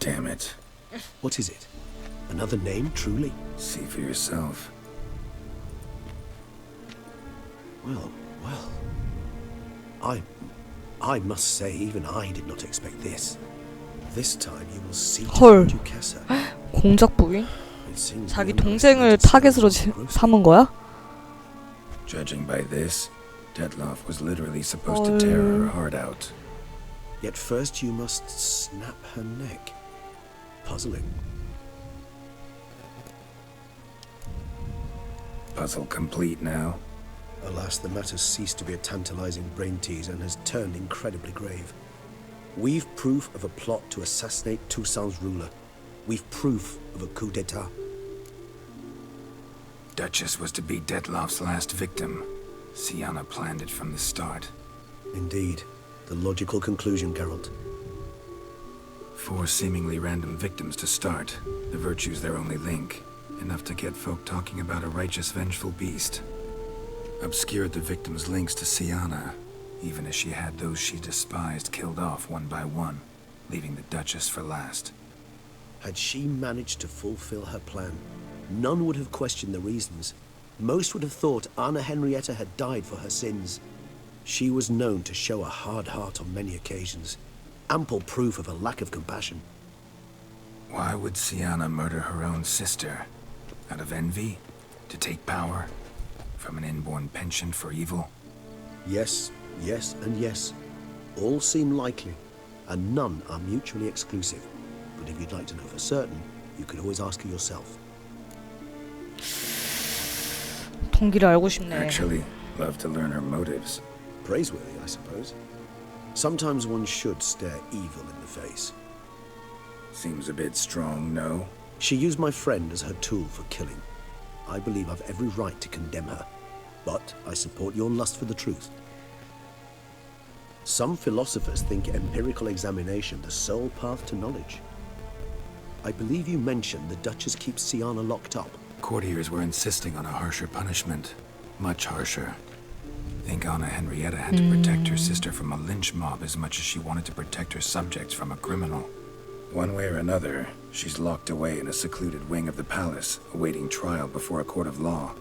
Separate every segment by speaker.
Speaker 1: Damn it.
Speaker 2: What is it? Another name, truly?
Speaker 1: See for yourself.
Speaker 2: Well. I must say, even I did not expect this. This time you will see
Speaker 3: 헐.
Speaker 2: Duquesa.
Speaker 3: 공작 부인?
Speaker 2: It seems
Speaker 3: 자기
Speaker 2: one
Speaker 3: 동생을
Speaker 2: must
Speaker 3: 타겟으로 삼은 거야?
Speaker 1: Judging by this, Detloff was literally supposed to tear her heart out.
Speaker 2: Yet first you must snap her neck. Puzzling.
Speaker 1: Puzzle complete now.
Speaker 2: Alas, the matter ceased to be a tantalizing brain tease and has turned incredibly grave. We've proof of a plot to assassinate Toussaint's ruler. We've proof of a coup d'etat.
Speaker 1: Duchess was to be Detloff's last victim. Sienna planned it from the start.
Speaker 2: Indeed, the logical conclusion, Geralt.
Speaker 1: 4 seemingly random victims to start. The virtue's their only link. Enough to get folk talking about a righteous, vengeful beast. Obscured the victims' links to Sienna, even as she had those she despised killed off one by one, leaving the Duchess for last.
Speaker 2: Had she managed to fulfill her plan, none would have questioned the reasons. Most would have thought Anna Henrietta had died for her sins. She was known to show a hard heart on many occasions. Ample proof of a lack of compassion.
Speaker 1: Why would Sienna murder her own sister? Out of envy? To take power? From an inborn penchant for evil?
Speaker 2: Yes, and yes. All seem likely, and none are mutually exclusive. But if you'd like to know for certain, you could always ask her yourself.
Speaker 3: 동기를 알고 싶네.
Speaker 1: Actually, love to learn her motives.
Speaker 2: Praiseworthy, I suppose. Sometimes one should stare evil in the face.
Speaker 1: Seems a bit strong, no?
Speaker 2: She used my friend as her tool for killing. I believe I've every right to condemn her, but I support your lust for the truth. Some philosophers think empirical examination the sole path to knowledge. I believe you mentioned the Duchess keeps Sienna locked up.
Speaker 1: Courtiers were insisting on a harsher punishment. Much harsher. Think Anna Henrietta had to protect her sister from a lynch mob as much as she wanted to protect her subjects from a criminal. One way or another, she's locked away in a secluded wing of the palace, awaiting trial before a court of law.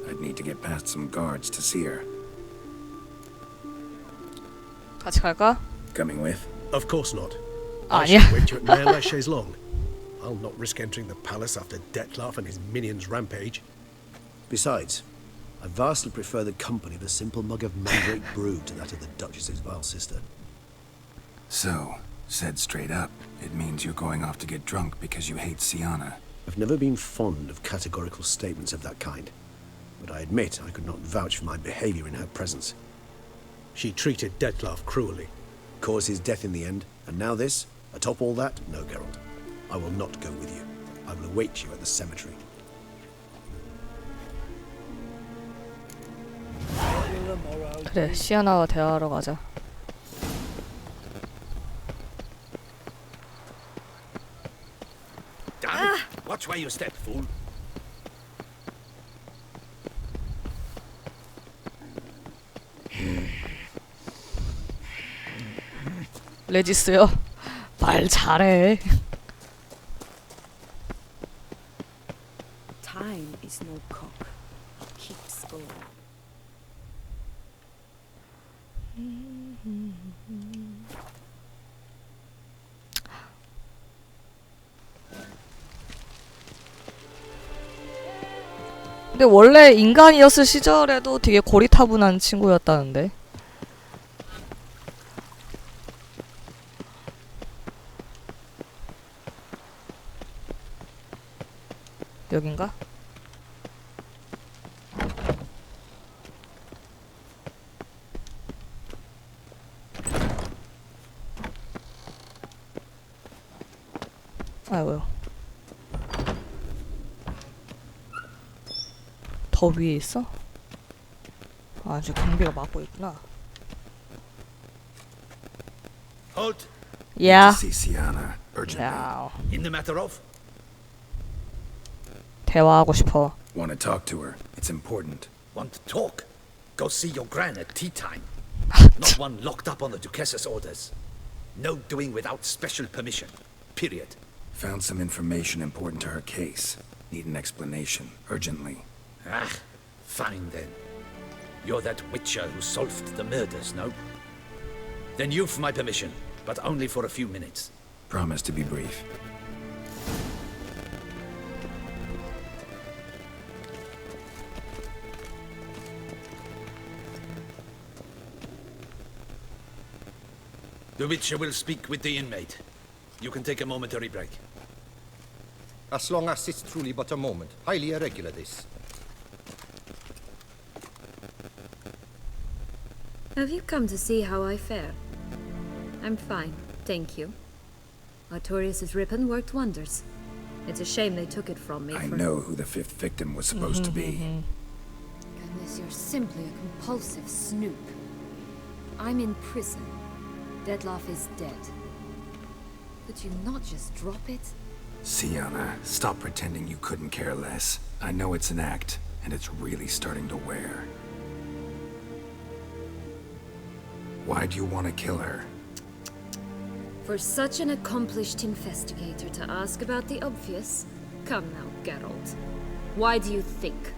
Speaker 1: I'd need to get past some guards to see her.
Speaker 3: 같이 갈까?
Speaker 1: Coming with?
Speaker 2: Of course not.
Speaker 3: 아니야.
Speaker 2: I shall wait you at Mayor Chaise Long. I'll not risk entering the palace after Detloff and his minions rampage. Besides, I vastly prefer the company of a simple mug of mandrake brew to that of the Duchess's vile sister.
Speaker 1: So, said straight up, it means you're going off to get drunk because you hate Sienna.
Speaker 2: I've never been fond of categorical statements of that kind, but I admit I could not vouch for my behavior in her presence. She treated Detloff cruelly, caused his death in the end, and now this? Atop all that? No, Geralt. I will not go with you. I will await you at the cemetery.
Speaker 3: 그래, 시아나와 대화하러 가자.
Speaker 4: Damn it! Watch where you step, fool.
Speaker 3: 레지스요. 말 잘해.
Speaker 5: Time is no cock. Keep score.
Speaker 3: 근데 원래 인간이었을 시절에도 되게 고리타분한 친구였다는데. 여긴가? 아이고요. 더 위에 있어? 아, 지금 경비가 막고 있구나.
Speaker 4: Halt!
Speaker 3: Yeah.
Speaker 1: See Sienna, urgently.
Speaker 3: Now.
Speaker 4: In the matter of?
Speaker 3: 대화하고 싶어.
Speaker 1: Want to talk to her. It's important.
Speaker 4: Want to talk? Go see your gran at tea time. Not one locked up on the Duchess's orders. No doing without special permission. period.
Speaker 1: Found some information important to her case. Need an explanation, urgently.
Speaker 4: Ah, fine then. You're that witcher who solved the murders, no? Then you've my permission, but only for a few minutes.
Speaker 1: Promise to be brief.
Speaker 4: The witcher will speak with the inmate. You can take a momentary break.
Speaker 6: As long as it's truly but a moment. Highly irregular, this.
Speaker 5: Have you come to see how I fare? I'm fine, thank you. Artorius' ribbon worked wonders. It's a shame they took it from me.
Speaker 1: I know who the fifth victim was supposed to be.
Speaker 5: Goodness, you're simply a compulsive snoop. I'm in prison. Detlef is dead. Could you not just drop it?
Speaker 1: Sienna, stop pretending you couldn't care less. I know it's an act, and it's really starting to wear. Why do you want to kill her?
Speaker 5: For such an accomplished investigator to ask about the obvious? Come now, Geralt. Why do you think?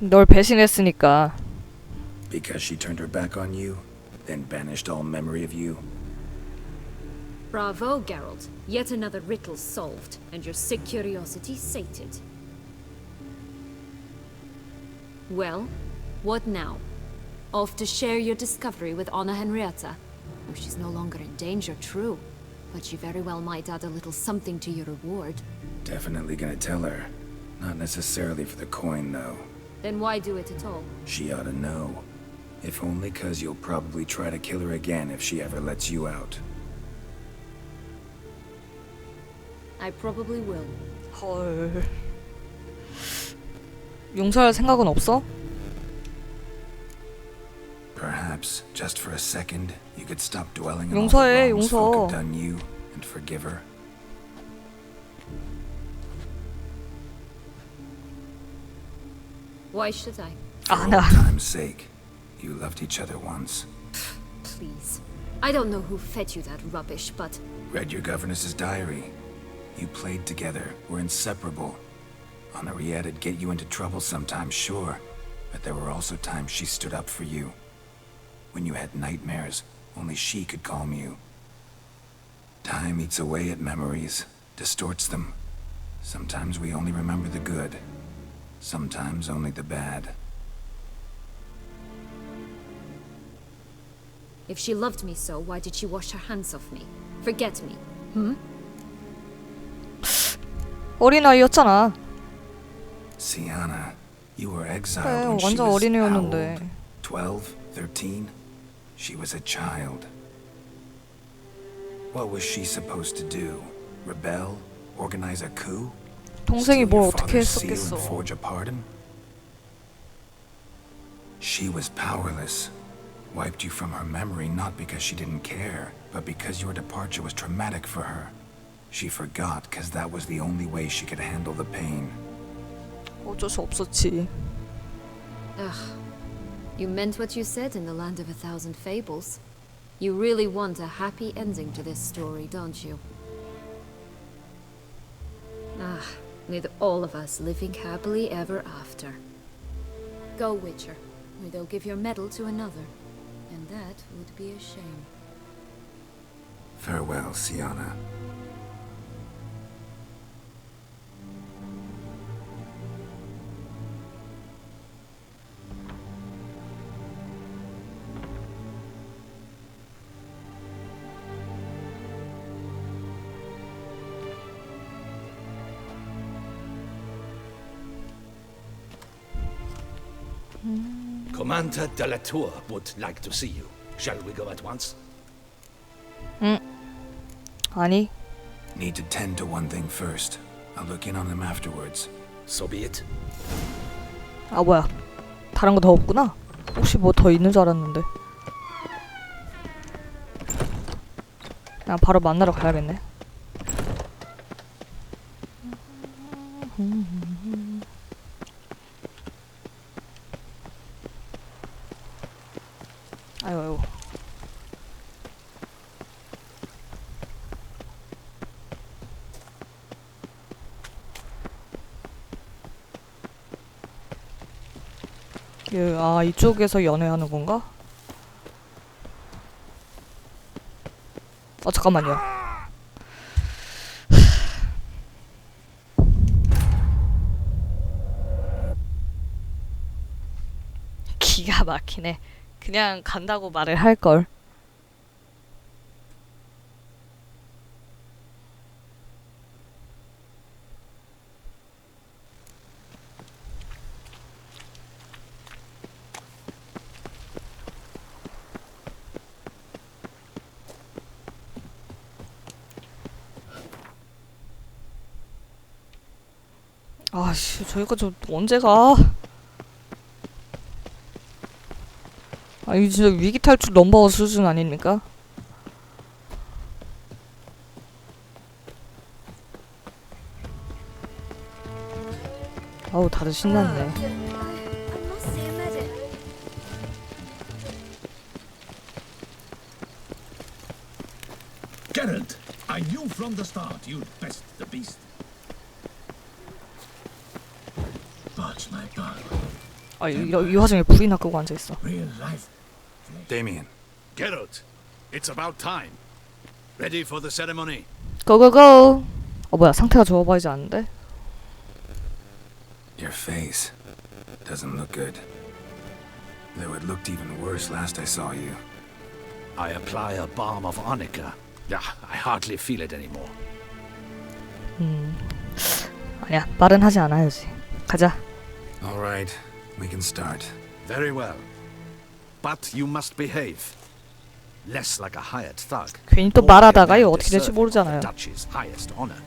Speaker 3: 널 배신했으니까.
Speaker 1: Because she turned her back on you, then banished all memory of you?
Speaker 5: Bravo, Geralt. Yet another riddle solved, and your sick curiosity sated. Well, what now? Off to share your discovery with Anna Henrietta? Oh, she's no longer in danger, true. But she very well might add a little something to your reward.
Speaker 1: Definitely gonna tell her. Not necessarily for the coin, though.
Speaker 5: Then why do it at all?
Speaker 1: She ought to know. If only 'cause you'll probably try to kill her again if she ever lets you out.
Speaker 5: I probably will.
Speaker 3: 헐. 용서할 생각은 없어?
Speaker 1: Perhaps, just for a second, you could stop dwelling on all
Speaker 3: 용서해,
Speaker 1: the wrongs folk
Speaker 3: 용서.
Speaker 1: have done you and forgive her.
Speaker 5: Why should I?
Speaker 1: For
Speaker 3: 아,
Speaker 1: old
Speaker 3: 나.
Speaker 1: time's sake. You loved each other once.
Speaker 5: Please. I don't know who fed you that rubbish, but
Speaker 1: Read your governess's diary. You played together, were inseparable. Henriette'd get you into trouble sometimes, sure. But there were also times she stood up for you. When you had nightmares, only she could calm you. Time eats away at memories, distorts them. Sometimes we only remember the good. Sometimes only the bad.
Speaker 5: if she loved me so, why did she wash her hands off me? Forget me? Hmm?
Speaker 3: 어린아이였잖아.
Speaker 1: Sienna, you were exiled
Speaker 3: 그래,
Speaker 1: when she
Speaker 3: 완전
Speaker 1: was
Speaker 3: 어린애였는데.
Speaker 1: how old? 12, 13? She was a child. What was she supposed to do? Rebel? Organize a coup?
Speaker 3: 동생이
Speaker 1: Steal
Speaker 3: 뭘
Speaker 1: your
Speaker 3: 어떻게
Speaker 1: father's seal
Speaker 3: 했었겠어.
Speaker 1: and forge a pardon? She was powerless. Wiped you from her memory not because she didn't care, but because your departure was traumatic for her. She forgot because that was the only way she could handle the pain.
Speaker 3: 어쩔 수 없었지.
Speaker 5: Ugh. You meant what you said in the Land of a Thousand Fables. You really want a happy ending to this story, don't you? Ah, with all of us living happily ever after. Go, Witcher, or they'll give your medal to another. And that would be a shame.
Speaker 1: Farewell, Sienna.
Speaker 4: Commander de la Tour would like to see you. Shall we go at once?
Speaker 3: 아니,
Speaker 1: Need to tend to one thing first. I'll look in on them afterwards.
Speaker 4: So be it.
Speaker 3: 아 뭐야, 다른 거 더 없구나. 혹시 뭐 더 있는 줄 알았는데. 그냥 바로 만나러 가야겠네. 아이고 아이고. 아, 이쪽에서 연애하는 건가? 잠깐만요. 기가 막히네. 그냥 간다고 말을 할걸. 아씨, 저희가 좀 언제 가? 아, 이거 진짜 위기 탈출 넘버원 수준 아닙니까? 아우, 다들 신났네.
Speaker 4: Geralt, I knew from the start you'd best the beast. Watch my power.
Speaker 3: 아, 이 와중에 불이나 끄고 앉아있어.
Speaker 4: Real life.
Speaker 1: Damien,
Speaker 4: Geralt, it's about time. Ready for the ceremony?
Speaker 3: 고고고! 뭐야, 상태가 좋아 보이지 않는데?
Speaker 1: your face doesn't look good. Though it looked even worse last I saw you.
Speaker 4: I apply a balm of arnica. Yeah, I hardly feel it anymore.
Speaker 3: 아니야, 말은 하지 않아야지. 가자.
Speaker 1: All right, we can start.
Speaker 4: Very well. But you must behave. Less like a hired thug.
Speaker 3: 괜히 또 말하다가 이거 어떻게 될지 모르잖아요.
Speaker 4: Duchess' highest honor.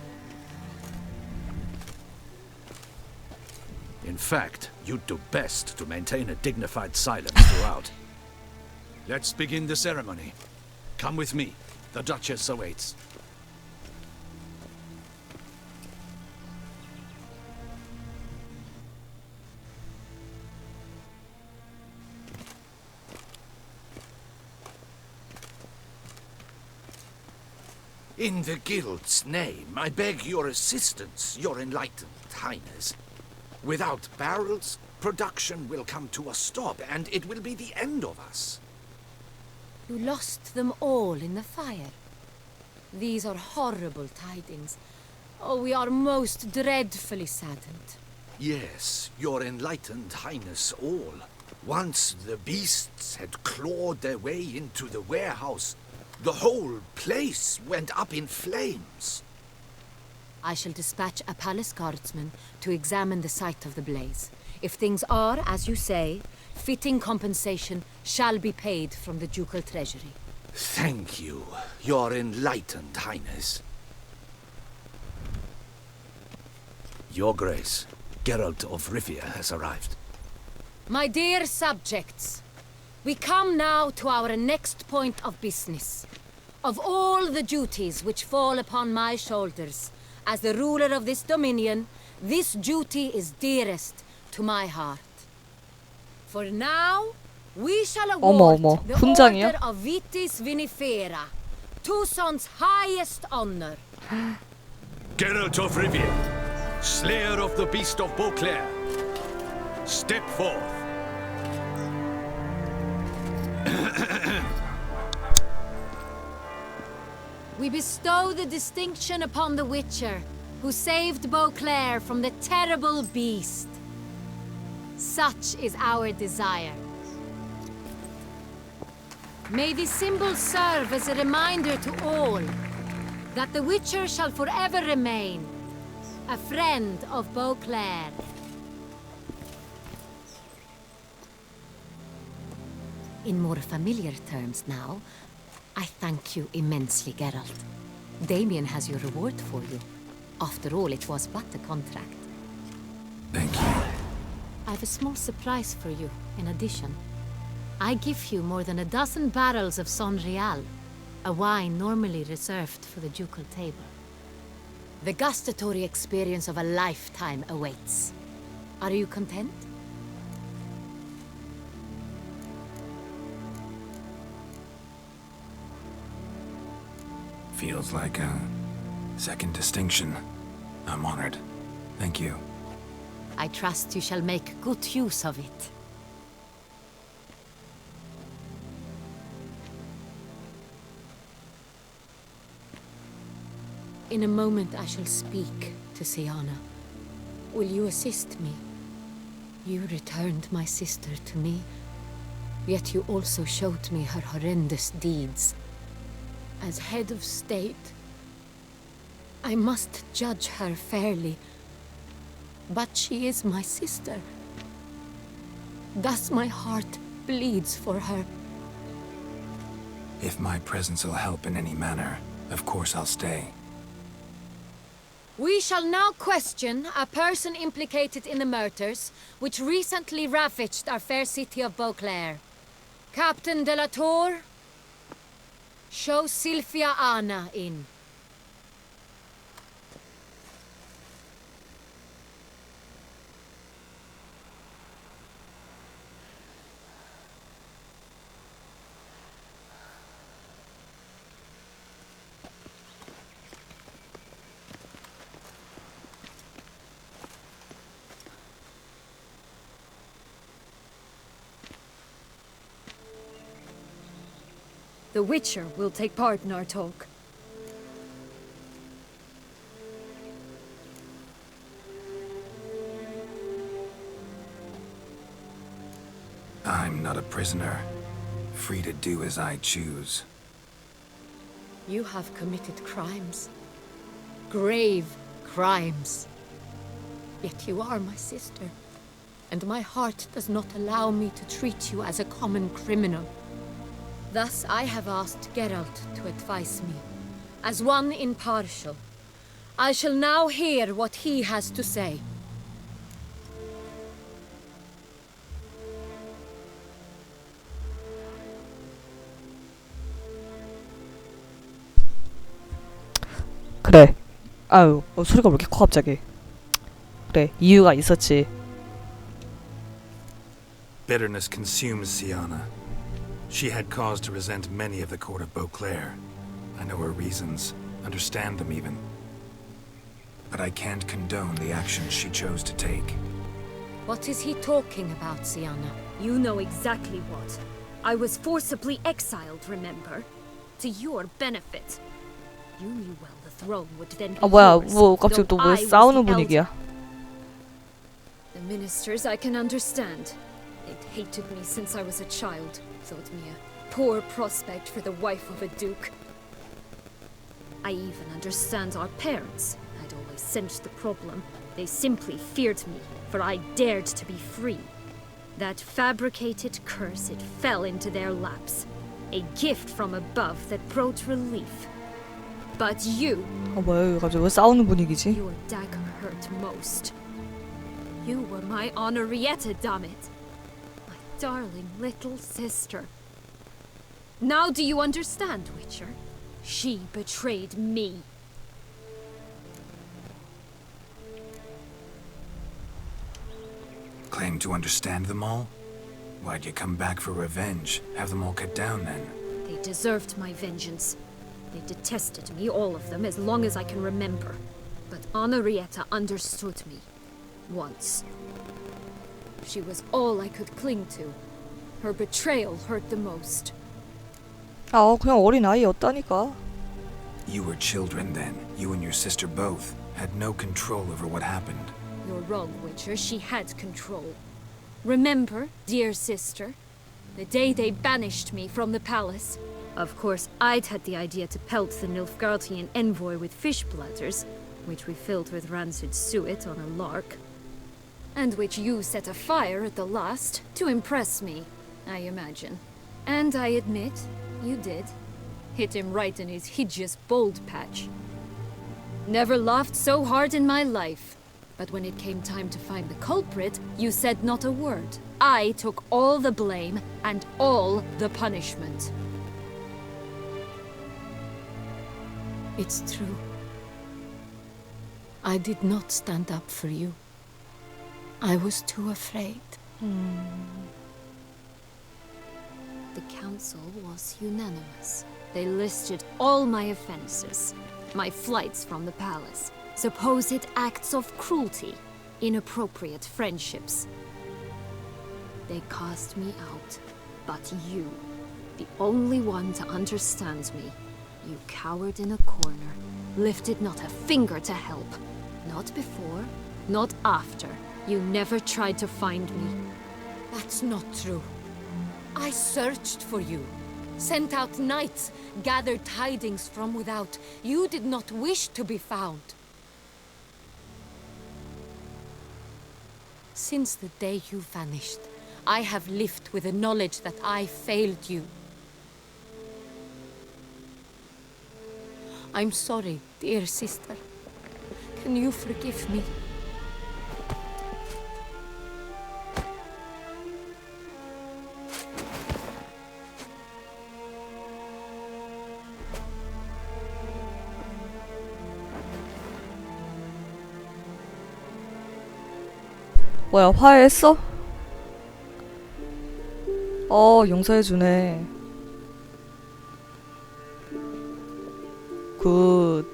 Speaker 4: In fact, you'd do best to maintain a dignified silence throughout. Let's begin the ceremony. Come with me. The Duchess awaits. In the Guild's name, I beg your assistance, your enlightened highness. Without barrels, production will come to a stop, and it will be the end of us.
Speaker 5: You lost them all in the fire. These are horrible tidings. Oh, we are most dreadfully saddened.
Speaker 4: Yes, your enlightened highness all. Once the beasts had clawed their way into the warehouse, the whole place went up in flames.
Speaker 5: I shall dispatch a palace guardsman to examine the site of the blaze. If things are, as you say, fitting compensation shall be paid from the ducal treasury.
Speaker 4: Thank you, your enlightened highness. Your Grace, Geralt of Rivia has arrived.
Speaker 5: My dear subjects, we come now to our next point of business. Of all the duties which fall upon my shoulders, as the ruler of this dominion, this duty is dearest to my heart. For now, we shall award the
Speaker 3: 훈장이요?
Speaker 5: Order of Vitis Vinifera, Tucson's highest honor.
Speaker 4: Geralt of Rivia, slayer of the beast of Beauclair, step forth.
Speaker 5: We bestow the distinction upon the Witcher, who saved Beauclair from the terrible beast. Such is our desire. May this symbol serve as a reminder to all that the Witcher shall forever remain a friend of Beauclair. In more familiar terms now, I thank you immensely, Geralt. Damien has your reward for you. After all, it was but a contract.
Speaker 1: Thank you.
Speaker 5: I have a small surprise for you, in addition. I give you more than a dozen barrels of Son Real, a wine normally reserved for the ducal table. The gustatory experience of a lifetime awaits. Are you content?
Speaker 1: Feels like a second distinction. I'm honored. Thank you.
Speaker 5: I trust you shall make good use of it.
Speaker 7: In a moment I shall speak to Siana. Will you assist me? You returned my sister to me, yet you also showed me her horrendous deeds. As head of state, I must judge her fairly, but she is my sister. Thus my heart bleeds for her.
Speaker 1: If my presence will help in any manner, of course I'll stay.
Speaker 7: We shall now question a person implicated in the murders which recently ravaged our fair city of Beauclair. Captain de la Tour, show Sylvia Anna in.
Speaker 5: The Witcher will take part in our talk.
Speaker 1: I'm not a prisoner, free to do as I choose.
Speaker 7: You have committed crimes. Grave crimes. Yet you are my sister, and my heart does not allow me to treat you as a common criminal. Thus I have asked Geralt to advise me, as one impartial. I shall now hear what he has to say.
Speaker 3: 그래. 아유, 소리가 왜 이렇게 커 갑자기. 그래, 이유가 있었지.
Speaker 1: Bitterness consumes Siana. She had cause to resent many of the court of Beauclair. I know her reasons, understand them even. But I can't condone the actions she chose to take.
Speaker 7: What is he talking about, Siana?
Speaker 5: You know exactly what. I was forcibly exiled, remember? To your benefit. You knew well the throne would then be
Speaker 3: 아 뭐야,
Speaker 5: yours,
Speaker 3: 뭐 갑자기 또
Speaker 5: though
Speaker 3: 왜
Speaker 5: I was
Speaker 3: 싸우는
Speaker 5: the
Speaker 3: 분위기야?
Speaker 5: The ministers I can understand. They'd hated me since I was a child. Thought me a poor prospect for the wife of a duke. I even understand our parents. I'd always sensed the problem. They simply feared me, for I dared to be free. That fabricated curse, it fell into their laps. A gift from above that brought relief. But you...
Speaker 3: 아 뭐야, 갑자기 왜 싸우는 분위기지?
Speaker 5: Your dagger hurt most. You were my Henrietta, damn it. My darling little sister. Now do you understand, Witcher? She betrayed me.
Speaker 1: Claim to understand them all? Why'd you come back for revenge? Have them all cut down then?
Speaker 5: They deserved my vengeance. They detested me, all of them, as long as I can remember. But Henrietta understood me. Once. She was all I could cling to. Her betrayal hurt the most.
Speaker 3: 아 그냥 어린 아이였다니까.
Speaker 1: You were children then. You and your sister both had no control over what happened.
Speaker 5: You're wrong, Witcher. She had control. Remember, dear sister, the day they banished me from the palace? Of course, I'd had the idea to pelt the Nilfgaardian envoy with fish bladders, which we filled with rancid suet on a lark, and which you set afire at the last to impress me, I imagine. And I admit, you did. Hit him right in his hideous bald patch. Never laughed so hard in my life. But when it came time to find the culprit, you said not a word. I took all the blame and all the punishment.
Speaker 7: It's true. I did not stand up for you. I was too afraid.
Speaker 5: The council was unanimous. They listed all my offenses. My flights from the palace, supposed acts of cruelty, inappropriate friendships. They cast me out, but you, the only one to understand me, You cowered in a corner, lifted not a finger to help. Not before, not after. You never tried to find me.
Speaker 7: That's not true. I searched for you, sent out knights, gathered tidings from without. You did not wish to be found. Since the day you vanished, I have lived with the knowledge that I failed you. I'm sorry, dear sister. Can you forgive me?
Speaker 3: 뭐야, 화해했어? 용서해주네. 굿.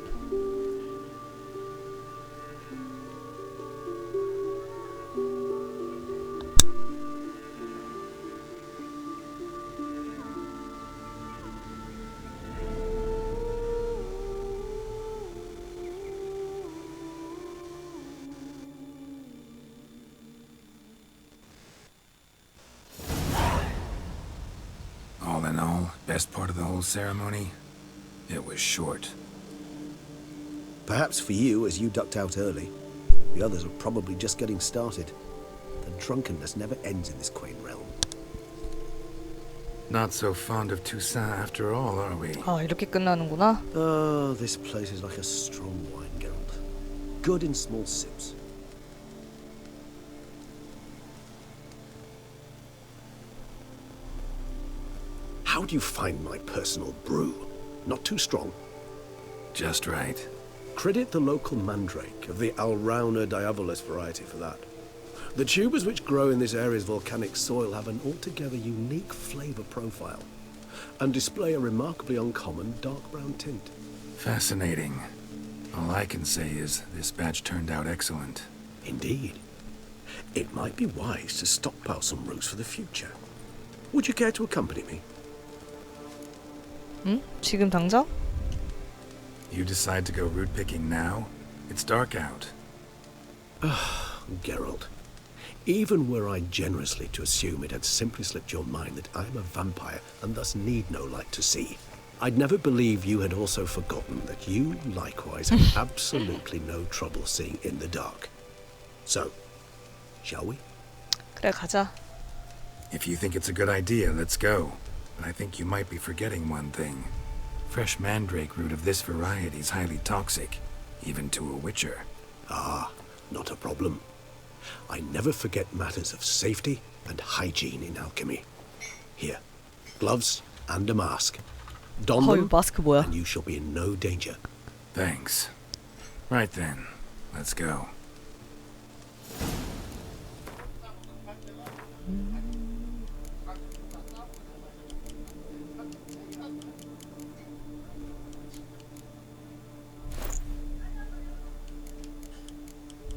Speaker 1: All in all, best part of the whole ceremony? It was short.
Speaker 2: Perhaps for you, as you ducked out early. The others are probably just getting started. The drunkenness never ends in this quaint realm.
Speaker 1: Not so fond of Toussaint after all, are we?
Speaker 3: 아, 이렇게 끝나는구나.
Speaker 2: Oh, this place is like a strong wine, Geralt. Good in small sips. How do you find my personal brew? Not too strong?
Speaker 1: Just right.
Speaker 2: Credit the local mandrake of the Alrauna diabolus variety for that. The tubers which grow in this area's volcanic soil have an altogether unique flavor profile and display a remarkably uncommon dark brown tint.
Speaker 1: Fascinating. All I can say is this batch turned out excellent.
Speaker 2: Indeed. It might be wise to stockpile some roots for the future. Would you care to accompany me?
Speaker 3: 응? 지금 당장?
Speaker 1: You decide to go root picking now? It's dark out.
Speaker 2: Geralt, even were I generously to assume it had simply slipped your mind that I am a vampire and thus need no light to see, I'd never believe you had also forgotten that you likewise have absolutely no trouble seeing in the dark. So, shall we?
Speaker 3: 그래, 가자.
Speaker 1: If you think it's a good idea, let's go. But I think you might be forgetting one thing. Fresh mandrake root of this variety is highly toxic, even to a witcher.
Speaker 2: Ah, not a problem. I never forget matters of safety and hygiene in alchemy. Here, gloves and a mask. Don them,
Speaker 3: 마스크 뭐야?
Speaker 2: and you shall be in no danger.
Speaker 1: Thanks. Right then, let's go.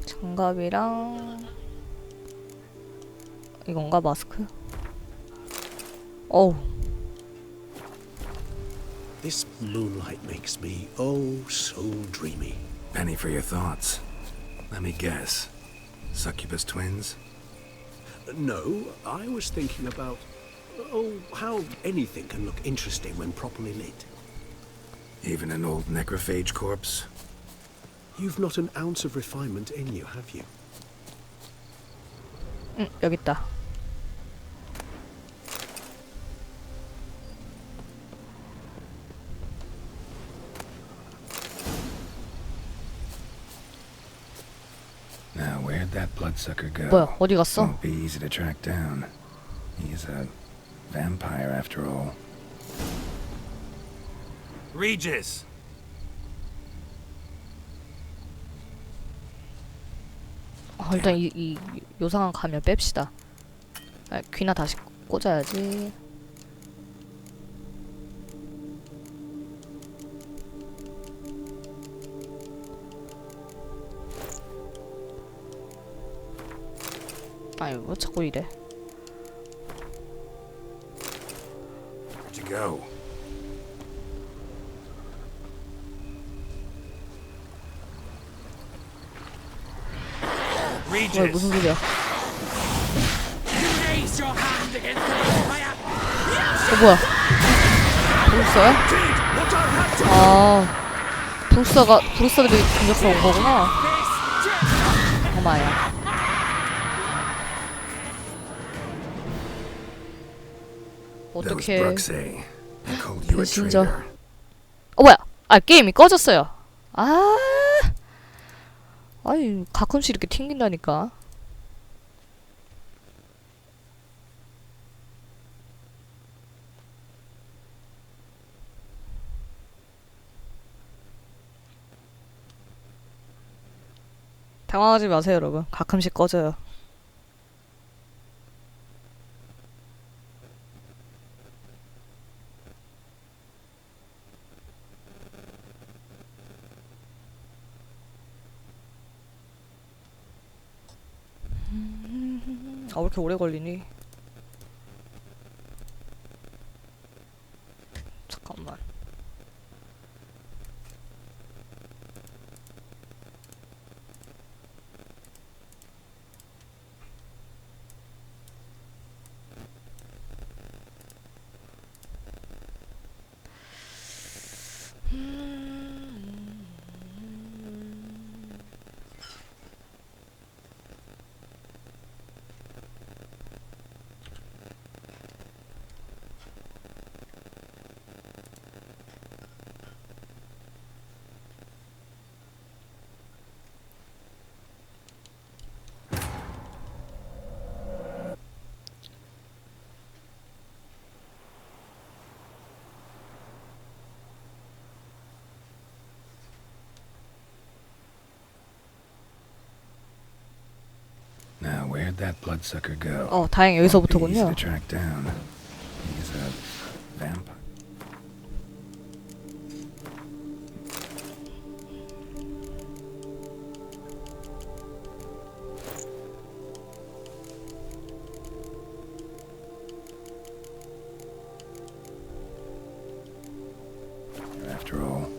Speaker 3: 장갑이랑 이건가 마스크? 어우.
Speaker 2: This moonlight makes me oh so dreamy.
Speaker 1: Penny for your thoughts. Let me guess. Succubus twins?
Speaker 2: No, I was thinking about how anything can look interesting when properly lit.
Speaker 1: Even an old necrophage corpse?
Speaker 2: You've not an ounce of refinement in you, have you?
Speaker 3: 응, 여기 있다.
Speaker 1: Now, where'd that bloodsucker go?
Speaker 3: 뭐야, 어디 갔어?
Speaker 1: Won't be easy to track down. He's a vampire after all. Regis!
Speaker 3: 일단 이 요상한 가면 뺍시다. 아, 귀나 다시 꽂아야지. 아유, 왜 자꾸 이래?
Speaker 1: Where'd you go?
Speaker 3: 뭐야 무슨 소리야? 뭐야? 브루스야? 아, 브루스들이 공격하러 온 거구나. 어마야. 어떻게 배신자? 뭐야? 아 게임이 꺼졌어요. 아니 가끔씩 이렇게 튕긴다니까. 당황하지 마세요 여러분. 가끔씩 꺼져요. 왜 이렇게 오래 걸리니? 잠깐만.
Speaker 1: Now, where'd that bloodsucker go?
Speaker 3: 다행히 여기서부터군요.
Speaker 1: Easy to track down. He's a vamp. After all.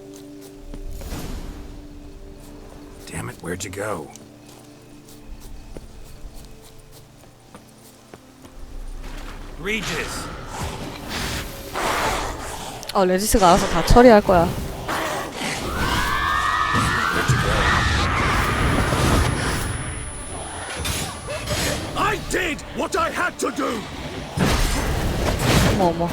Speaker 1: Damn it, where'd you go? Regis.
Speaker 3: 레지스가 알아서 다 처리할 거야.
Speaker 4: I did what I had to do.
Speaker 3: 어머.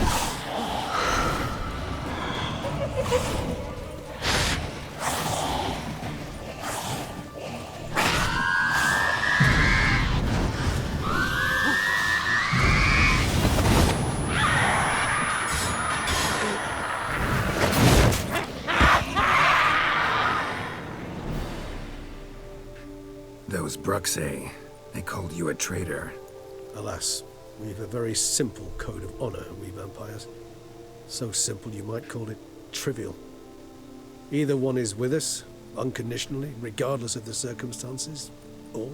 Speaker 1: Those Bruxay, they called you a traitor.
Speaker 2: Alas, we've a very simple code of honor, we vampires. So simple you might call it trivial. Either one is with us, unconditionally, regardless of the circumstances, or...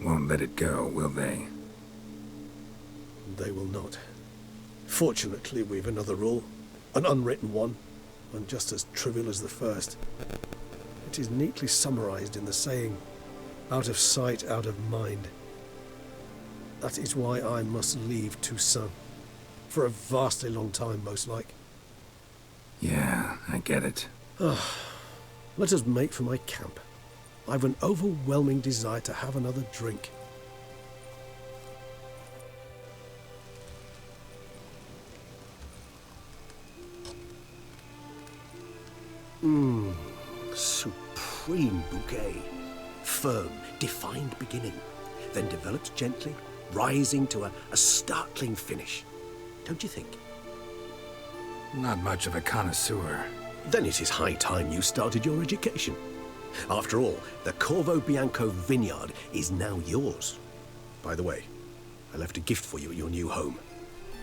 Speaker 1: Won't let it go, will they?
Speaker 2: They will not. Fortunately, we've another rule, an unwritten one, and just as trivial as the first. It is neatly summarized in the saying, out of sight, out of mind. That is why I must leave Toussaint. For a vastly long time, most like.
Speaker 1: Yeah, I get it.
Speaker 2: Let us make for my camp. I've an overwhelming desire to have another drink. Supreme bouquet. Firm, defined beginning, then developed gently, rising to a startling finish. Don't you think?
Speaker 1: Not much of a connoisseur.
Speaker 2: Then it is high time you started your education. After all, the Corvo Bianco vineyard is now yours. By the way, I left a gift for you at your new home.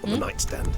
Speaker 2: On the nightstand.